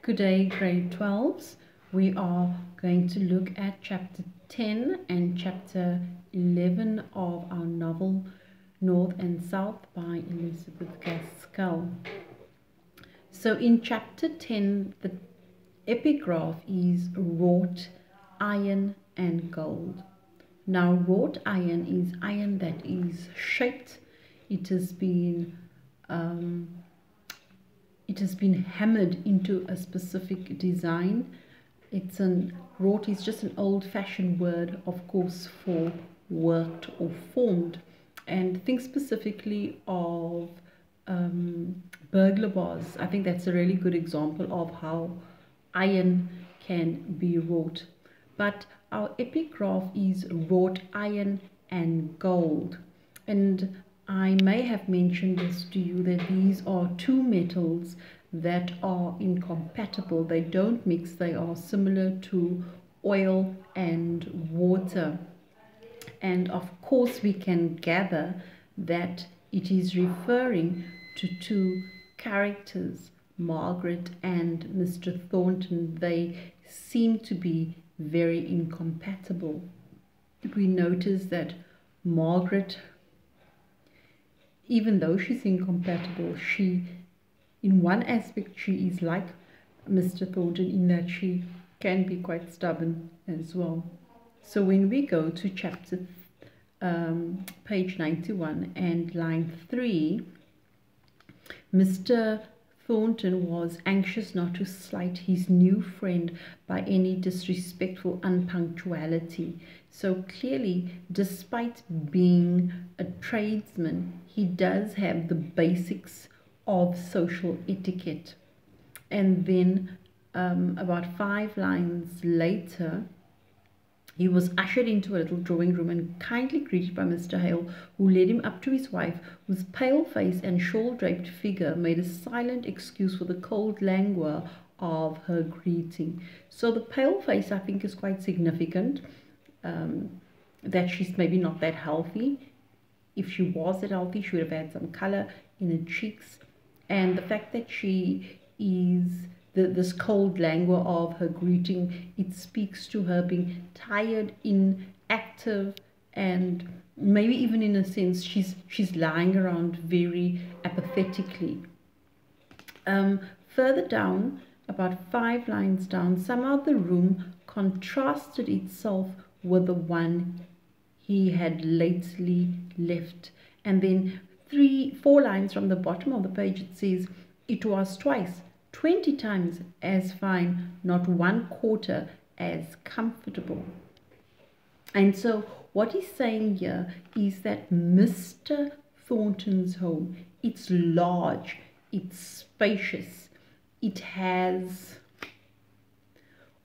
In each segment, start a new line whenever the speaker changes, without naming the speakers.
Good day, grade 12s. We are going to look at chapter 10 and chapter 11 of our novel North and South by Elizabeth Gaskell. So in chapter 10, the epigraph is wrought iron and gold. Now, wrought iron is iron that is shaped. It has been hammered into a specific design. Wrought is just an old-fashioned word, of course, for worked or formed. And think specifically of burglar bars. I think that's a really good example of how iron can be wrought. But our epigraph is wrought iron and gold. And I may have mentioned this to you, that these are two metals that are incompatible. They don't mix. They are similar to oil and water. And of course we can gather that it is referring to two characters, Margaret and Mr. Thornton. They seem to be very incompatible. We notice that Margaret, even though she's incompatible, in one aspect she is like Mr. Thornton in that she can be quite stubborn as well. So when we go to chapter page 91 and line 3, Mr. Thornton was anxious not to slight his new friend by any disrespectful unpunctuality. So clearly, despite being a tradesman, he does have the basics of social etiquette. And then about 5 lines later, he was ushered into a little drawing room and kindly greeted by Mr. Hale, who led him up to his wife, whose pale face and shawl-draped figure made a silent excuse for the cold languor of her greeting. So the pale face, I think, is quite significant, that she's maybe not that healthy. If she was that healthy, she would have had some color in her cheeks. And the fact that she is this cold languor of her greeting, it speaks to her being tired, inactive, and maybe even in a sense she's lying around very apathetically. Further down, about 5 lines down, somehow the room contrasted itself with the one he had lately left. And then 4 lines from the bottom of the page, it says, "It was twice, 20 times as fine, not 1/4 as comfortable." And so what he's saying here is that Mr. Thornton's home, it's large, it's spacious, it has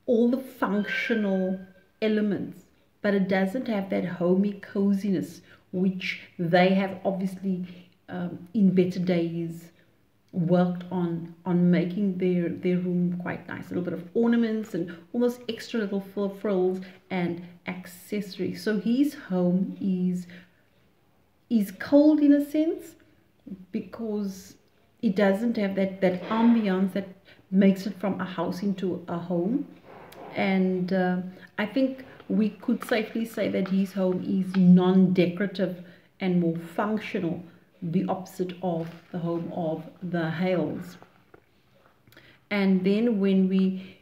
all the functional elements, but it doesn't have that homey coziness which they have obviously in better days worked on making their room quite nice. A little bit of ornaments and almost extra little frills and accessories. So his home is cold in a sense because it doesn't have that ambiance that makes it from a house into a home. And I think we could safely say that his home is non-decorative and more functional, the opposite of the home of the Hales. And then when we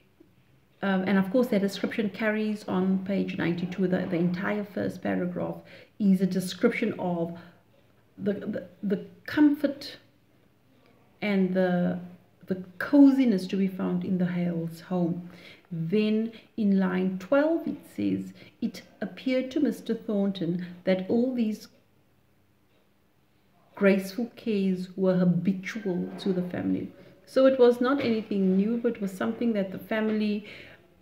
and of course that description carries on page 92. The entire first paragraph is a description of the comfort and the coziness to be found in the Hales' home. Then in line 12 it says, "It appeared to Mr. Thornton that all these graceful cares were habitual to the family." So it was not anything new, but it was something that the family,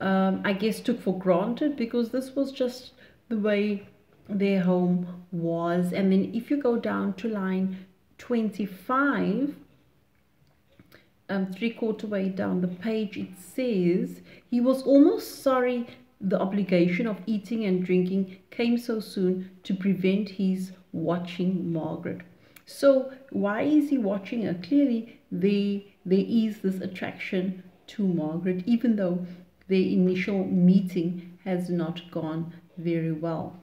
I guess, took for granted, because this was just the way their home was. And then if you go down to line 25, 3/4 way down the page, it says, "He was almost sorry the obligation of eating and drinking came so soon to prevent his watching Margaret." So why is he watching her? Clearly there is this attraction to Margaret, even though their initial meeting has not gone very well.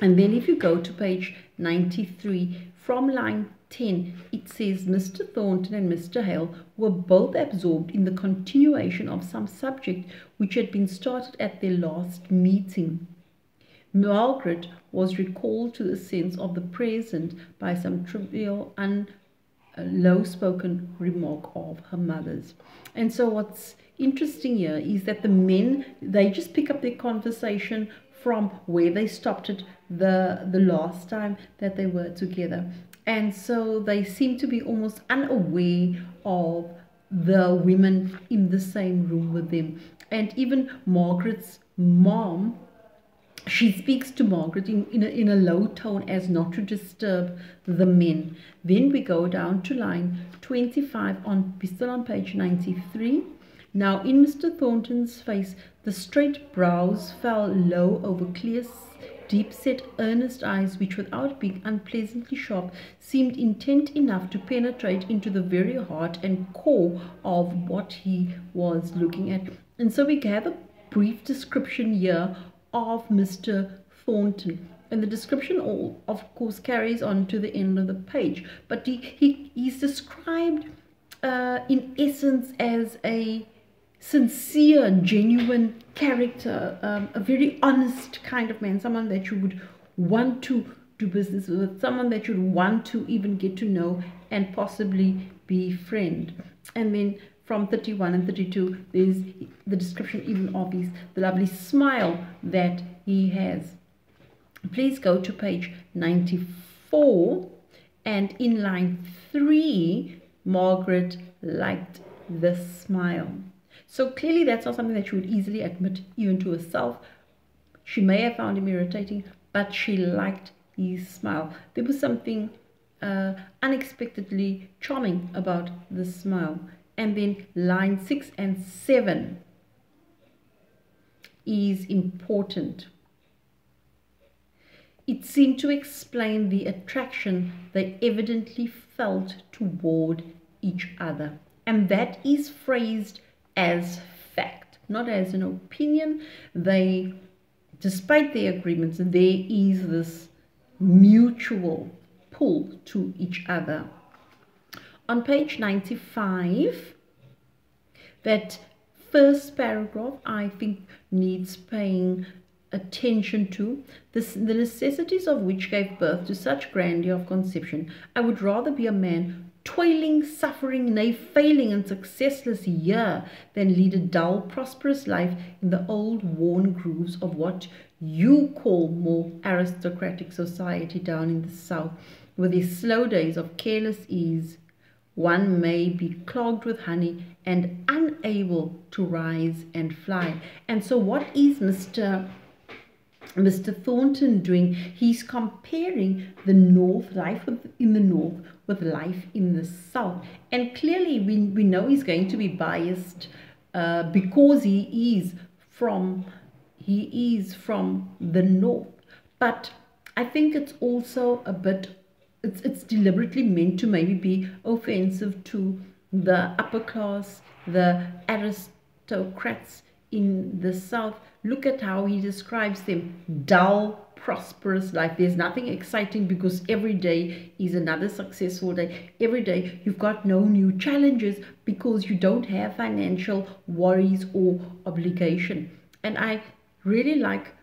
And then if you go to page 93, from line 10, it says Mr. Thornton and Mr. Hale were both absorbed in the continuation of some subject which had been started at their last meeting. Margaret was recalled to the sense of the present by some trivial and low-spoken remark of her mother's. And so what's interesting here is that the men, they just pick up their conversation from where they stopped it the last time that they were together. And so they seem to be almost unaware of the women in the same room with them. And even Margaret's mom, she speaks to Margaret in a low tone as not to disturb the men. Then we go down to line 25, still on page 93. Now in Mr. Thornton's face, the straight brows fell low over clear, deep-set, earnest eyes, which without being unpleasantly sharp, seemed intent enough to penetrate into the very heart and core of what he was looking at. And so we have a brief description here of Mr. Thornton, and the description all of course carries on to the end of the page, but he's described in essence as a sincere, genuine character, a very honest kind of man, someone that you would want to do business with, someone that you'd want to even get to know and possibly befriend. And then from 31 and 32, there's the description even of the lovely smile that he has. Please go to page 94, and in line 3, Margaret liked the smile. So clearly that's not something that she would easily admit even to herself. She may have found him irritating, but she liked his smile. There was something unexpectedly charming about the smile. And then line 6 and 7 is important. It seemed to explain the attraction they evidently felt toward each other. And that is phrased as fact, not as an opinion. They, despite their agreements, there is this mutual pull to each other. On page 95, that first paragraph I think needs paying attention to. The necessities of which gave birth to such grandeur of conception. I would rather be a man toiling, suffering, nay, failing and successless here than lead a dull, prosperous life in the old worn grooves of what you call more aristocratic society down in the south, with these slow days of careless ease. One may be clogged with honey and unable to rise and fly. And so what is Mr. Thornton doing? He's comparing the north, life in the north with life in the south. And clearly we know he's going to be biased because he is from the north. But I think it's also a bit, it's deliberately meant to maybe be offensive to the upper class, the aristocrats in the south. Look at how he describes them: dull, prosperous life. There's nothing exciting because every day is another successful day. Every day you've got no new challenges because you don't have financial worries or obligation. And I really like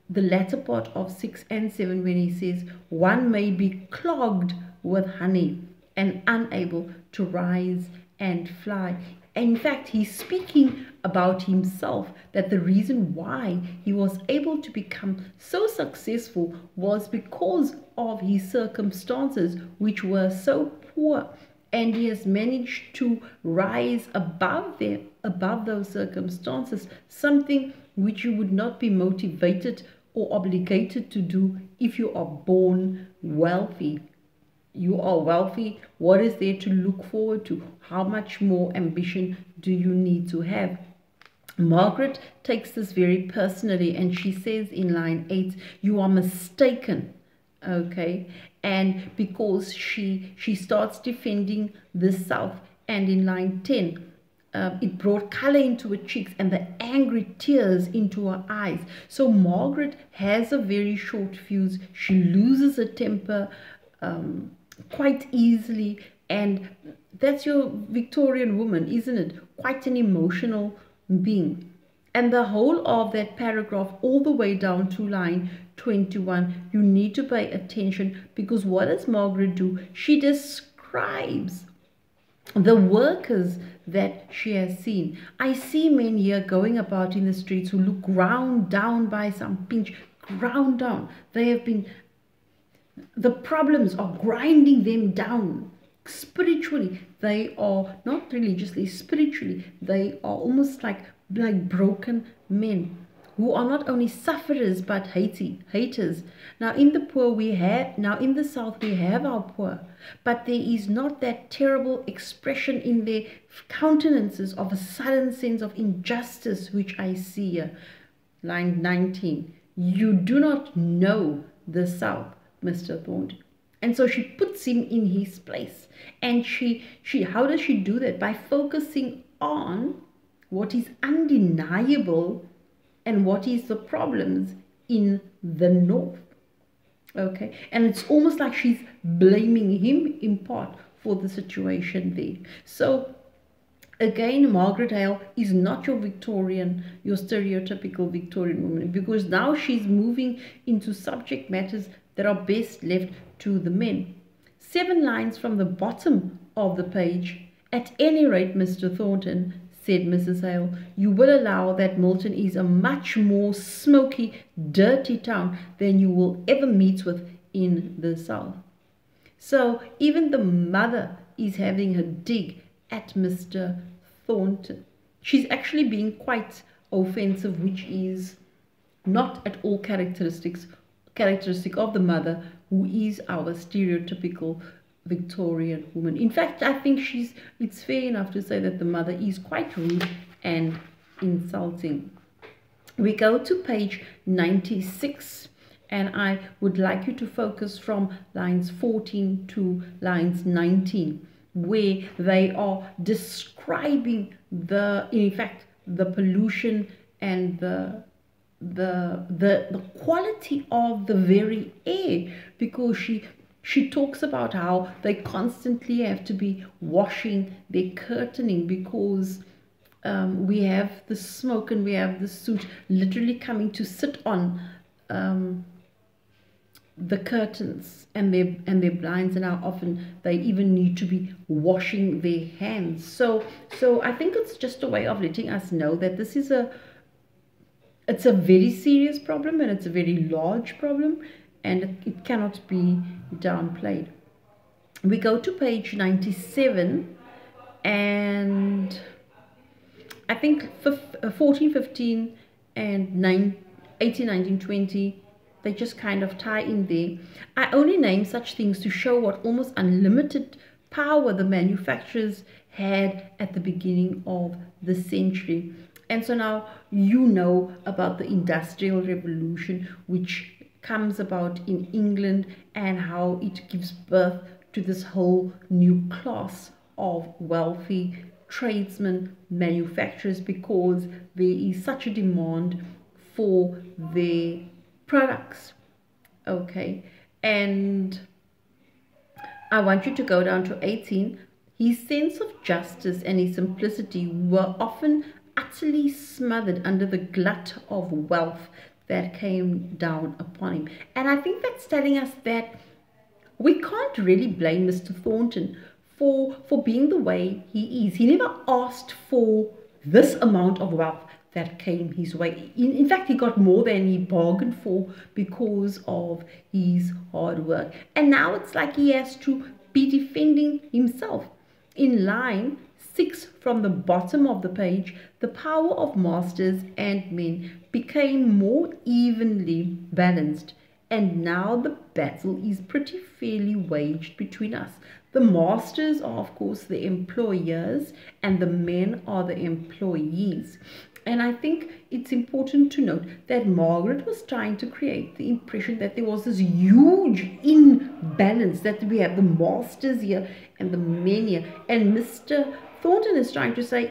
the latter part of 6 and 7 when he says one may be clogged with honey and unable to rise and fly. In fact, he's speaking about himself, that the reason why he was able to become so successful was because of his circumstances, which were so poor, and he has managed to rise above those circumstances, something which you would not be motivated or obligated to do if you are born wealthy. You are wealthy. What is there to look forward to? How much more ambition do you need to have? Margaret takes this very personally, and she says in line 8, you are mistaken. Okay, and because she starts defending the South, and in line 10, it brought color into her cheeks and the angry tears into her eyes. So Margaret has a very short fuse. She loses her temper quite easily, and that's your Victorian woman, isn't it? Quite an emotional being. And the whole of that paragraph, all the way down to line 21, you need to pay attention, because what does Margaret do? She describes the workers that she has seen. I see men here going about in the streets who look ground down by some pinch, ground down. They have been, the problems are grinding them down. Spiritually, they are not religiously, spiritually, they are almost like broken men who are not only sufferers but haters. Now in the poor we have, now in the South we have our poor, but there is not that terrible expression in their countenances of a sudden sense of injustice which I see here. Line 19, you do not know the South, Mr. Thornton. And so she puts him in his place. And she how does she do that? By focusing on what is undeniable and what is the problems in the North. Okay, and it's almost like she's blaming him in part for the situation there. So again, Margaret Hale is not your Victorian, your stereotypical Victorian woman, because now she's moving into subject matters that are best left to the men. 7 lines from the bottom of the page. At any rate, Mr. Thornton, said Mrs. Hale, you will allow that Milton is a much more smoky, dirty town than you will ever meet with in the South. So even the mother is having a dig at Mr. Thornton. She's actually being quite offensive, which is not at all characteristic of the mother, who is our stereotypical Victorian woman. In fact, I think it's fair enough to say that the mother is quite rude and insulting. We go to page 96, and I would like you to focus from lines 14 to lines 19, where they are describing in fact the pollution and the quality of the very air, because she talks about how they constantly have to be washing their curtaining, because we have the smoke and we have the soot literally coming to sit on the curtains and their blinds, and how often they even need to be washing their hands. So I think it's just a way of letting us know that this is it's a very serious problem, and it's a very large problem, and it cannot be downplayed. We go to page 97, and I think 14, 15, and 18, 19, 20, they just kind of tie in there. I only name such things to show what almost unlimited power the manufacturers had at the beginning of the century. And so now you know about the Industrial Revolution, which comes about in England, and how it gives birth to this whole new class of wealthy tradesmen, manufacturers, because there is such a demand for their products. Okay, and I want you to go down to 18. His sense of justice and his simplicity were often utterly smothered under the glut of wealth that came down upon him. And I think that's telling us that we can't really blame Mr. Thornton for being the way he is. He never asked for this amount of wealth that came his way. In fact, he got more than he bargained for because of his hard work. And now it's like he has to be defending himself. In line 6 from the bottom of the page, the power of masters and men became more evenly balanced, and now the battle is pretty fairly waged between us. The masters are, of course, the employers, and the men are the employees. And I think it's important to note that Margaret was trying to create the impression that there was this huge imbalance, that we have the masters here and the men here. And Mr. Thornton is trying to say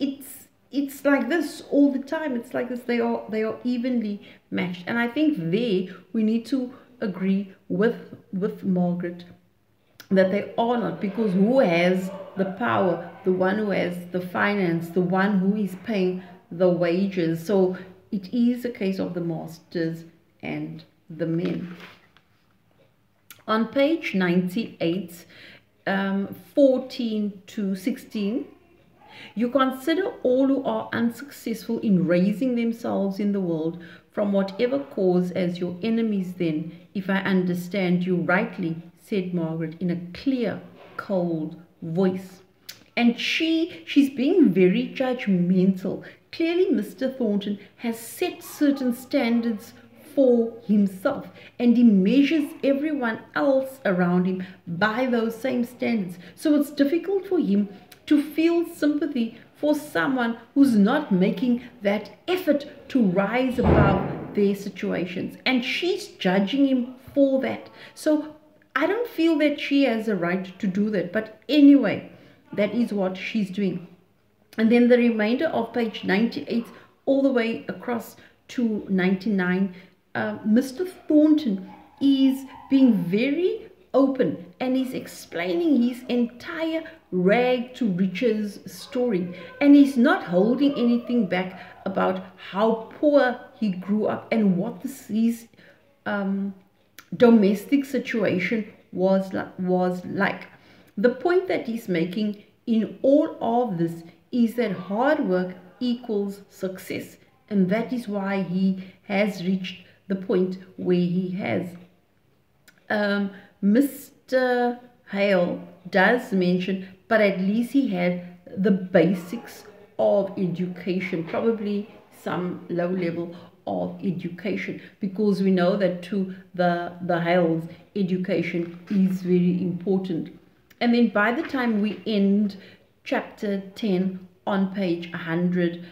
it's like this all the time. It's like this. They are evenly matched. And I think there we need to agree with Margaret that they are not, because who has the power? The one who has the finance, the one who is paying the wages. So it is a case of the masters and the men. On page 98, 14 to 16, you consider all who are unsuccessful in raising themselves in the world from whatever cause as your enemies then, if I understand you rightly, said Margaret in a clear, cold voice. And she's being very judgmental. Clearly Mr. Thornton has set certain standards for himself, and he measures everyone else around him by those same standards. So it's difficult for him to feel sympathy for someone who's not making that effort to rise above their situations, and she's judging him for that. So I don't feel that she has a right to do that, but anyway, that is what she's doing. And then the remainder of page 98 all the way across to 99, Mr. Thornton is being very open, and he's explaining his entire rag to riches story, and he's not holding anything back about how poor he grew up and what his domestic situation was like. The point that he's making in all of this is that hard work equals success, and that is why he has reached the point where he has. Mr. Hale does mention, but at least he had the basics of education, probably some low level of education, because we know that to the Hales, education is very important. And then by the time we end chapter 10 on page 100,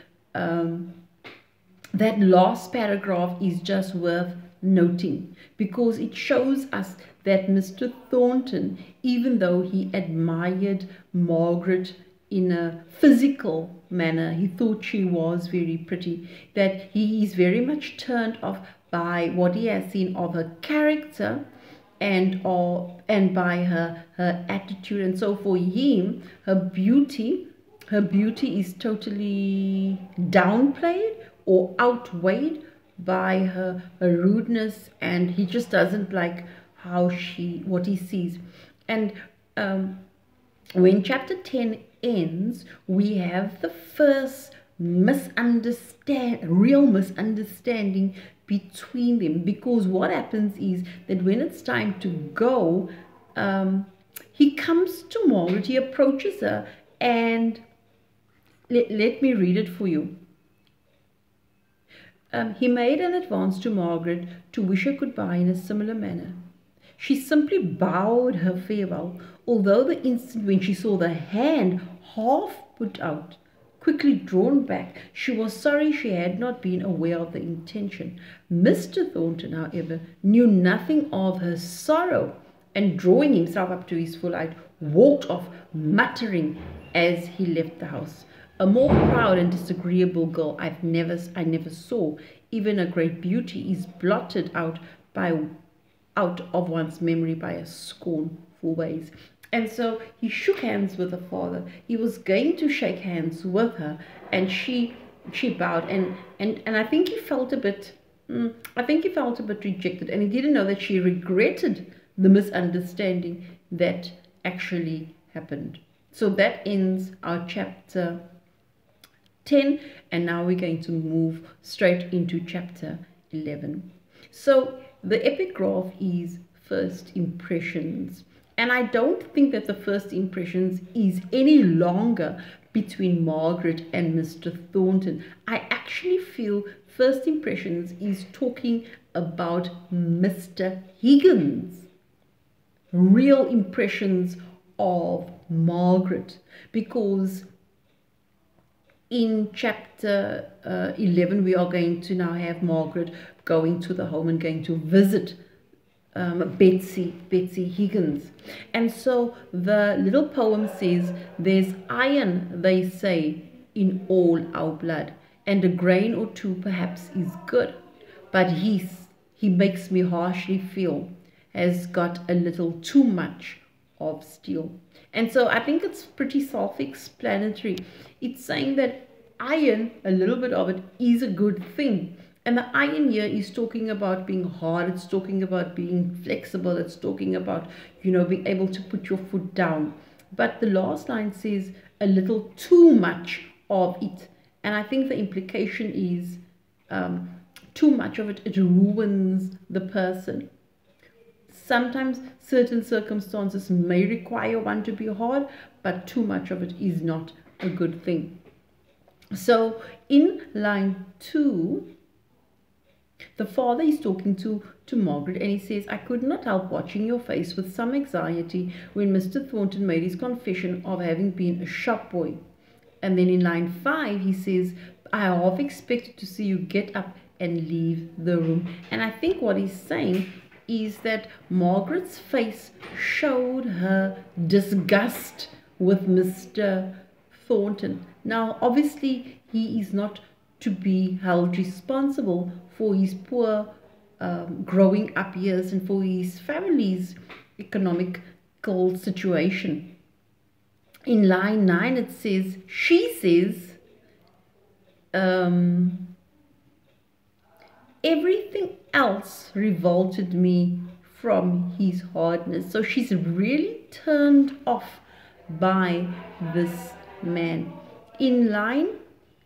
that last paragraph is just worth noting, because it shows us that Mr. Thornton, even though he admired Margaret in a physical manner, he thought she was very pretty, that he is very much turned off by what he has seen of her character and by her attitude. And so for him, her beauty is totally downplayed or outweighed by her rudeness, and he just doesn't like what he sees. And when chapter 10 ends, we have the first real misunderstanding between them, because what happens is that when it's time to go, he comes to Margaret, he approaches her, and let me read it for you. He made an advance to Margaret to wish her goodbye in a similar manner. She simply bowed her farewell, although the instant when she saw the hand half put out, quickly drawn back, she was sorry she had not been aware of the intention. Mr. Thornton, however, knew nothing of her sorrow, and drawing himself up to his full height, walked off, muttering as he left the house. A more proud and disagreeable girl I never saw. Even a great beauty is blotted out of one's memory by a scornful ways. And so he shook hands with the father. He was going to shake hands with her, and she bowed, and I think he felt a bit rejected, and he didn't know that she regretted the misunderstanding that actually happened. So that ends our chapter 10, and now we're going to move straight into chapter 11. So the epigraph is first impressions, and I don't think that the first impressions is any longer between Margaret and Mr. Thornton. I actually feel first impressions is talking about Mr. Higgins' real impressions of Margaret, because in chapter 11 we are going to now have Margaret going to the home and going to visit Betsy Higgins. And so the little poem says, there's iron, they say, in all our blood, and a grain or two perhaps is good, but he makes me harshly feel, has got a little too much of steel. And so I think it's pretty self-explanatory. It's saying that iron, a little bit of it, is a good thing. And the iron here is talking about being hard. It's talking about being flexible. It's talking about, being able to put your foot down. But the last line says a little too much of it. And I think the implication is too much of it, it ruins the person. Sometimes certain circumstances may require one to be hard, but too much of it is not a good thing. So in line 2, the father is talking to Margaret, and he says, I could not help watching your face with some anxiety when Mr. Thornton made his confession of having been a shop boy. And then in line 5, he says, I half expected to see you get up and leave the room. And I think what he's saying is that Margaret's face showed her disgust with Mr. Thornton. Now, obviously, he is not to be held responsible for his poor growing up years and for his family's economical situation. In line 9, it says, she says, everything else revolted me from his hardness. So she's really turned off by this man. In line,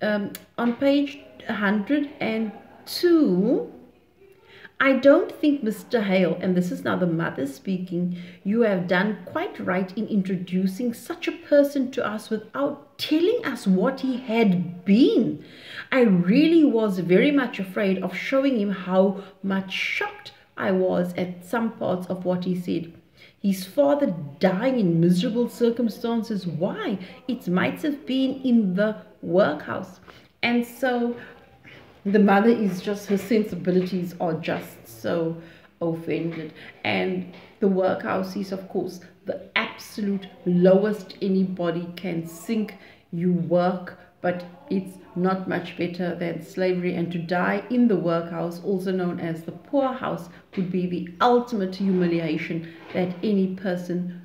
on page 102, I don't think, Mr. Hale, and this is now the mother speaking, you have done quite right in introducing such a person to us without telling us what he had been. I really was very much afraid of showing him how much shocked I was at some parts of what he said. His father dying in miserable circumstances. Why? It might have been in the workhouse. And so the mother is just, her sensibilities are just so offended. And the workhouse is, of course, the absolute lowest anybody can sink. You work, but it's not much better than slavery. And to die in the workhouse, also known as the poorhouse, would be the ultimate humiliation that any person